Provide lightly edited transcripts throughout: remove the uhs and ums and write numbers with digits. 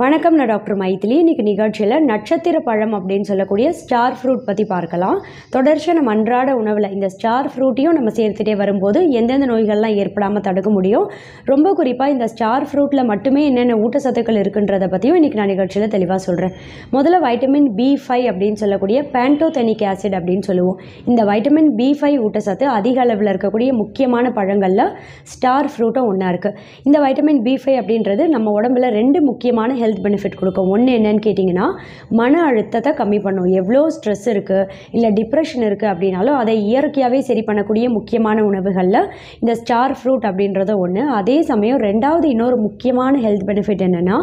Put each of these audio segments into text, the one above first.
வணக்கம், நான் டாக்டர் மைதிலி. இன்றைக்கி நிகழ்ச்சியில் நட்சத்திர பழம் அப்படின்னு சொல்லக்கூடிய ஸ்டார் ஃப்ரூட் பற்றி பார்க்கலாம். தொடர்ச்சியாக நம்ம அன்றாட உணவில் இந்த ஸ்டார் ஃப்ரூட்டையும் நம்ம சேர்த்துட்டே வரும்போது எந்தெந்த நோய்கள்லாம் ஏற்படாமல் தடுக்க முடியும், ரொம்ப குறிப்பாக இந்த ஸ்டார் ஃப்ரூட்டில் மட்டுமே என்னென்ன ஊட்டச்சத்துக்கள் இருக்குன்றதை பற்றியும் இன்றைக்கி நான் நிகழ்ச்சியில் தெளிவாக சொல்கிறேன். முதல்ல வைட்டமின் B5 அப்படின்னு சொல்லக்கூடிய பேண்டோதெனிக் ஆசிட் அப்படின்னு சொல்லுவோம். இந்த வைட்டமின் B5 ஊட்டச்சத்து அதிக அளவில் இருக்கக்கூடிய முக்கியமான பழங்களில் ஸ்டார் ஃப்ரூட்டும் ஒன்றா இருக்குது. இந்த வைட்டமின் B5 அப்படின்றது நம்ம உடம்புல ரெண்டு முக்கியமான ஹெல்த் பெனிஃபிட் கொடுக்கும். ஒன்று என்னன்னு கேட்டிங்கன்னா, மன அழுத்தத்தை கம்மி பண்ணும். எவ்வளோ ஸ்ட்ரெஸ் இருக்குது இல்லை டிப்ரெஷன் இருக்குது அப்படின்னாலும் அதை இயற்கையாகவே சரி பண்ணக்கூடிய முக்கியமான உணவுகளில் இந்த ஸ்டார் ஃப்ரூட் அப்படின்றது ஒன்று. அதே சமயம் ரெண்டாவது இன்னொரு முக்கியமான ஹெல்த் பெனிஃபிட் என்னென்னா,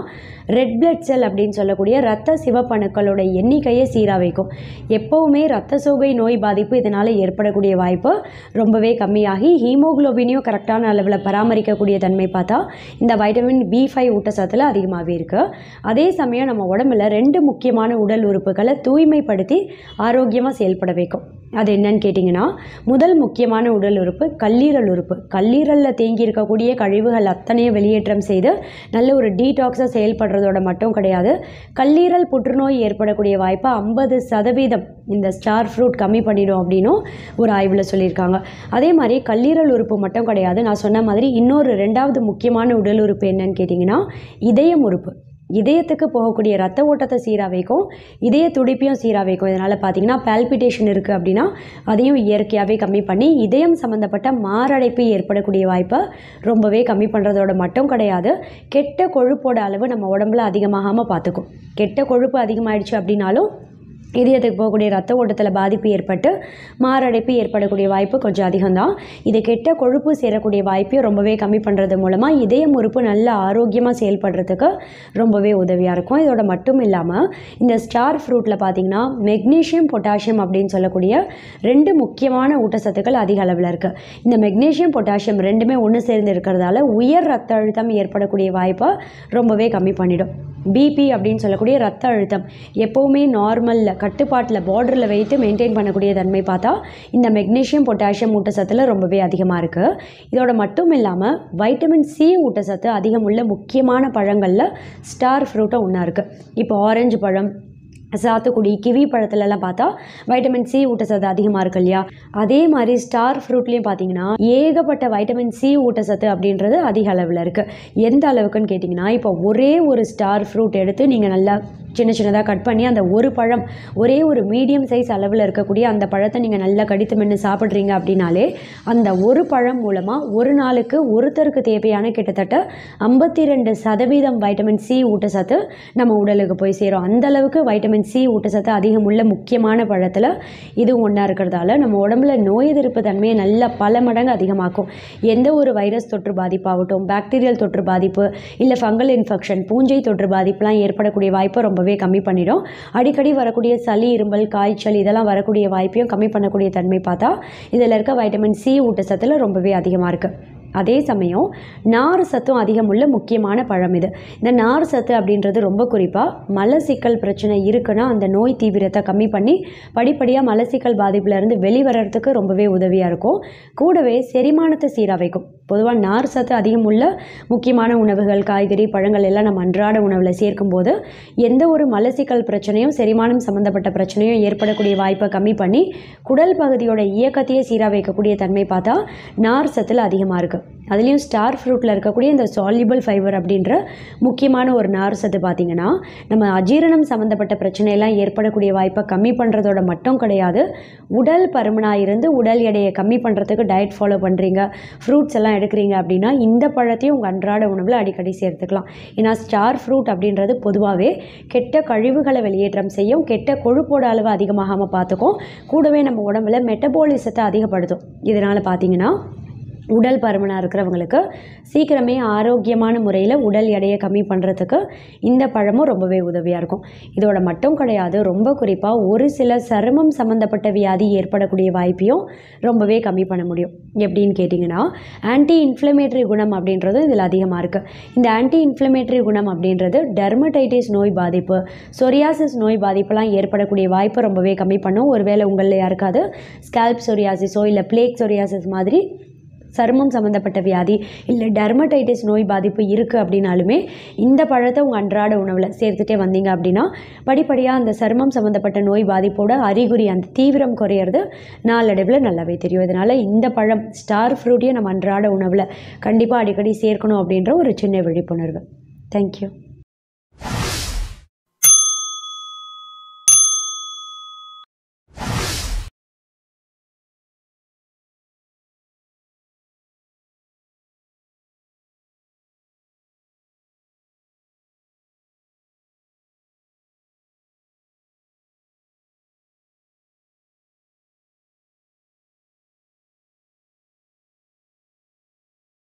ரெட் பிளட் செல் அப்படின்னு சொல்லக்கூடிய இரத்த சிவப்பணுக்களோட எண்ணிக்கையை சீராக வைக்கும். எப்போவுமே இரத்த சோகை நோய் பாதிப்பு இதனால் ஏற்படக்கூடிய வாய்ப்பு ரொம்பவே கம்மியாகி ஹீமோகுளோபினையும் கரெக்டான அளவில் பராமரிக்கக்கூடிய தன்மை பார்த்தா இந்த வைட்டமின் B5 ஊட்டச்சத்தில் அதிகமாகவே இருக்குது. அதே சமயம் நம்ம உடம்புல ரெண்டு முக்கியமான உடல் உறுப்புகளை தூய்மைப்படுத்தி ஆரோக்கியமாக செயல்பட வைக்கும். அது என்னன்னு கேட்டிங்கன்னா, முதல் முக்கியமான உடல் உறுப்பு கல்லீரல் உறுப்பு. கல்லீரலில் தேங்கி இருக்கக்கூடிய கழிவுகள் அத்தனையும் வெளியேற்றம் செய்து நல்ல ஒரு டீடாக்ஸாக செயல்படுறதோட மட்டும் கிடையாது, கல்லீரல் புற்றுநோய் ஏற்படக்கூடிய வாய்ப்பை 50% இந்த ஸ்டார் ஃப்ரூட் கம்மி பண்ணிடும் அப்படின்னும் ஒரு ஆய்வில் சொல்லியிருக்காங்க. அதே மாதிரி கல்லீரல் உறுப்பு மட்டும் கிடையாது, நான் சொன்ன மாதிரி இன்னொரு ரெண்டாவது முக்கியமான உடல் உறுப்பு என்னன்னு கேட்டிங்கன்னா, இதயம் உறுப்பு. இதயத்துக்கு போகக்கூடிய ரத்த ஓட்டத்தை சீராக வைக்கும், இதய துடிப்பையும் சீராக வைக்கும். இதனால் பார்த்திங்கன்னா பால்பிட்டேஷன் இருக்குது அப்படின்னா அதையும் இயற்கையாகவே கம்மி பண்ணி இதயம் சம்மந்தப்பட்ட மாரடைப்பு ஏற்படக்கூடிய வாய்ப்பை ரொம்பவே கம்மி பண்ணுறதோட மட்டும் கிடையாது, கெட்ட கொழுப்போட அளவு நம்ம உடம்புல அதிகமாகாமல் பார்த்துக்கும். கெட்ட கொழுப்பு அதிகமாகிடுச்சு அப்படின்னாலும் இதயத்துக்கு போகக்கூடிய ரத்த ஓட்டத்தில் பாதிப்பு ஏற்பட்டு மாரடைப்பு ஏற்படக்கூடிய வாய்ப்பு கொஞ்சம் அதிகம்தான். இது கெட்ட கொழுப்பு சேரக்கூடிய வாய்ப்பையும் ரொம்பவே கம்மி பண்ணுறது மூலமாக இதயம் உறுப்பு நல்ல ஆரோக்கியமாக செயல்படுறதுக்கு ரொம்பவே உதவியாக இருக்கும். இதோட மட்டும் இல்லாமல் இந்த ஸ்டார் ஃப்ரூட்டில் பார்த்திங்கன்னா மெக்னீஷியம், பொட்டாசியம் அப்படின்னு சொல்லக்கூடிய ரெண்டு முக்கியமான ஊட்டச்சத்துக்கள் அதிக அளவில் இருக்குது. இந்த மெக்னீஷியம், பொட்டாசியம் ரெண்டுமே ஒன்று சேர்ந்து இருக்கிறதால உயர் ரத்த அழுத்தம் ஏற்படக்கூடிய வாய்ப்பை ரொம்பவே கம்மி பண்ணிடும். பிபி அப்படின்னு சொல்லக்கூடிய ரத்த அழுத்தம் எப்போவுமே நார்மலில் கட்டுப்பாட்டில் பார்டரில் வைத்து மெயின்டைன் பண்ணக்கூடிய தன்மை பார்த்தா இந்த மெக்னீஷியம், பொட்டாசியம் ஊட்டச்சத்தில் ரொம்பவே அதிகமாக இருக்குது. இதோட மட்டும் இல்லாமல் வைட்டமின் C ஊட்டச்சத்து அதிகம் உள்ள முக்கியமான பழங்களில் ஸ்டார் ஃப்ரூட்டும் ஒன்றா இருக்குது. இப்போ ஆரஞ்சு பழம், சாத்துக்குடி, கிவி பழத்துலலாம் பார்த்தா வைட்டமின் C ஊட்டச்சத்து அதிகமாக இருக்கு இல்லையா, அதே மாதிரி ஸ்டார் ஃப்ரூட்லேயும் பார்த்தீங்கன்னா ஏகப்பட்ட வைட்டமின் C ஊட்டச்சத்து அப்படின்றது அதிக அளவில் இருக்குது. எந்த அளவுக்குன்னு கேட்டிங்கன்னா, இப்போ ஒரே ஒரு ஸ்டார் ஃப்ரூட் எடுத்து நீங்கள் நல்லா சின்ன சின்னதாக கட் பண்ணி அந்த ஒரு பழம், ஒரே ஒரு மீடியம் சைஸ் அளவில் இருக்கக்கூடிய அந்த பழத்தை நீங்கள் நல்லா கடித்து மென்று சாப்பிட்றீங்க அப்படின்னாலே அந்த ஒரு பழம் மூலமாக ஒரு நாளுக்கு ஒருத்தருக்கு தேவையான கிட்டத்தட்ட 52% வைட்டமின் C ஊட்டச்சத்து நம்ம உடலுக்கு போய் சேரும். அந்தளவுக்கு வைட்டமின் C ஊட்டச்சத்து அதிகம் உள்ள முக்கியமான பழத்தில் இதுவும் ஒன்றா இருக்கிறதால நம்ம உடம்புல நோய் எதிர்ப்பு தன்மையை நல்லா பல மடங்கு அதிகமாக்கும். எந்த ஒரு வைரஸ் தொற்று பாதிப்பாகட்டும், பாக்டீரியல் தொற்று பாதிப்பு இல்லை ஃபங்கல் இன்ஃபெக்ஷன், பூஞ்சை தொற்று பாதிப்புலாம் ஏற்படக்கூடிய வாய்ப்பை ரொம்பவே கம்மி பண்ணிடும். அடிக்கடி வரக்கூடிய சளி, இரும்பல், காய்ச்சல் இதெல்லாம் வரக்கூடிய வாய்ப்பையும் கம்மி பண்ணக்கூடிய தன்மை பார்த்தா இதில் இருக்க வைட்டமின் C ஊட்டச்சத்தில் ரொம்பவே அதிகமாக இருக்குது. அதே சமயம் நார் சத்தும் அதிகம் உள்ள முக்கியமான பழம் இது. இந்த நார் சத்து அப்படின்றது ரொம்ப குறிப்பாக மலச்சிக்கல் பிரச்சனை இருக்குன்னா அந்த நோய் தீவிரத்தை கம்மி பண்ணி படிப்படியாக மலச்சிக்கல் பாதிப்புலேருந்து வெளிவரத்துக்கு ரொம்பவே உதவியாக இருக்கும். கூடவே செரிமானத்தை சீராக வைக்கும். பொதுவாக நார் சத்து அதிகம் உள்ள முக்கியமான உணவுகள், காய்கறி, பழங்கள் எல்லாம் நம்ம அன்றாட உணவில் சேர்க்கும்போது எந்த ஒரு மலச்சிக்கல் பிரச்சனையும் செரிமானம் சம்மந்தப்பட்ட பிரச்சனையும் ஏற்படக்கூடிய வாய்ப்பை கம்மி பண்ணி குடல் பகுதியோட இயக்கத்தையே சீராக வைக்கக்கூடிய தன்மை பார்த்தா நார் சத்தில் அதிகமாக இருக்குது. அதுலேயும் ஸ்டார் ஃப்ரூட்டில் இருக்கக்கூடிய இந்த சால்யூபிள் ஃபைபர் அப்படின்ற முக்கியமான ஒரு நார் சத்து பார்த்திங்கன்னா நம்ம அஜீரணம் சம்மந்தப்பட்ட பிரச்சனையெல்லாம் ஏற்படக்கூடிய வாய்ப்பை கம்மி பண்ணுறதோட மட்டும் கிடையாது, உடல் பருமனாக இருந்து உடல் எடையை கம்மி பண்ணுறதுக்கு டயட் ஃபாலோ பண்ணுறீங்க, ஃப்ரூட்ஸ் எல்லாம் எடுக்கிறீங்க அப்படின்னா இந்த பழத்தையும் உங்கள் அன்றாட உணவில் அடிக்கடி சேர்த்துக்கலாம். ஏன்னா ஸ்டார் ஃப்ரூட் அப்படின்றது பொதுவாகவே கெட்ட கழிவுகளை வெளியேற்றம் செய்யும், கெட்ட கொழுப்போட அளவு அதிகமாகாமல் பார்த்துக்கும், கூடவே நம்ம உடம்புல மெட்டபாலிசத்தை அதிகப்படுத்தும். இதனால் பார்த்திங்கன்னா உடல் பருமனாக இருக்கிறவங்களுக்கு சீக்கிரமே ஆரோக்கியமான முறையில் உடல் எடையை கம்மி பண்ணுறதுக்கு இந்த பழமும் ரொம்பவே உதவியாக இருக்கும். இதோட மட்டும் கிடையாது, ரொம்ப குறிப்பாக ஒரு சில சருமம் சம்மந்தப்பட்ட வியாதி ஏற்படக்கூடிய வாய்ப்பையும் ரொம்பவே கம்மி பண்ண முடியும். எப்படின்னு கேட்டிங்கன்னா, ஆன்டி இன்ஃப்ளமேட்டரி குணம் அப்படின்றது இதில் அதிகமாக இருக்குது. இந்த ஆன்டி இன்ஃப்ளமேட்டரி குணம் அப்படின்றது டெர்மடைட்டிஸ் நோய் பாதிப்பு, சொரியாசிஸ் நோய் பாதிப்பெல்லாம் ஏற்படக்கூடிய வாய்ப்பை ரொம்பவே கம்மி பண்ணும். ஒருவேளை உங்களில் யாருக்காவது ஸ்கால்ப் சொரியாசிஸோ இல்லை பிளேக் சொரியாசிஸ் மாதிரி சருமம் சம்மந்தப்பட்ட வியாதி இல்லை டெர்மடைட்டிஸ் நோய் பாதிப்பு இருக்குது அப்படின்னாலுமே இந்த பழத்தை உங்கள் அன்றாட உணவில் சேர்த்துட்டே வந்தீங்க அப்படின்னா படிப்படியாக அந்த சருமம் சம்மந்தப்பட்ட நோய் பாதிப்போட அறிகுறி அந்த தீவிரம் குறையிறது நாளடைவில் நல்லாவே தெரியும். இதனால் இந்த பழம் ஸ்டார் ஃப்ரூட்டையும் நம்ம அன்றாட உணவில் கண்டிப்பாக அடிக்கடி சேர்க்கணும் அப்படின்ற ஒரு சின்ன விழிப்புணர்வு. தேங்க்யூ.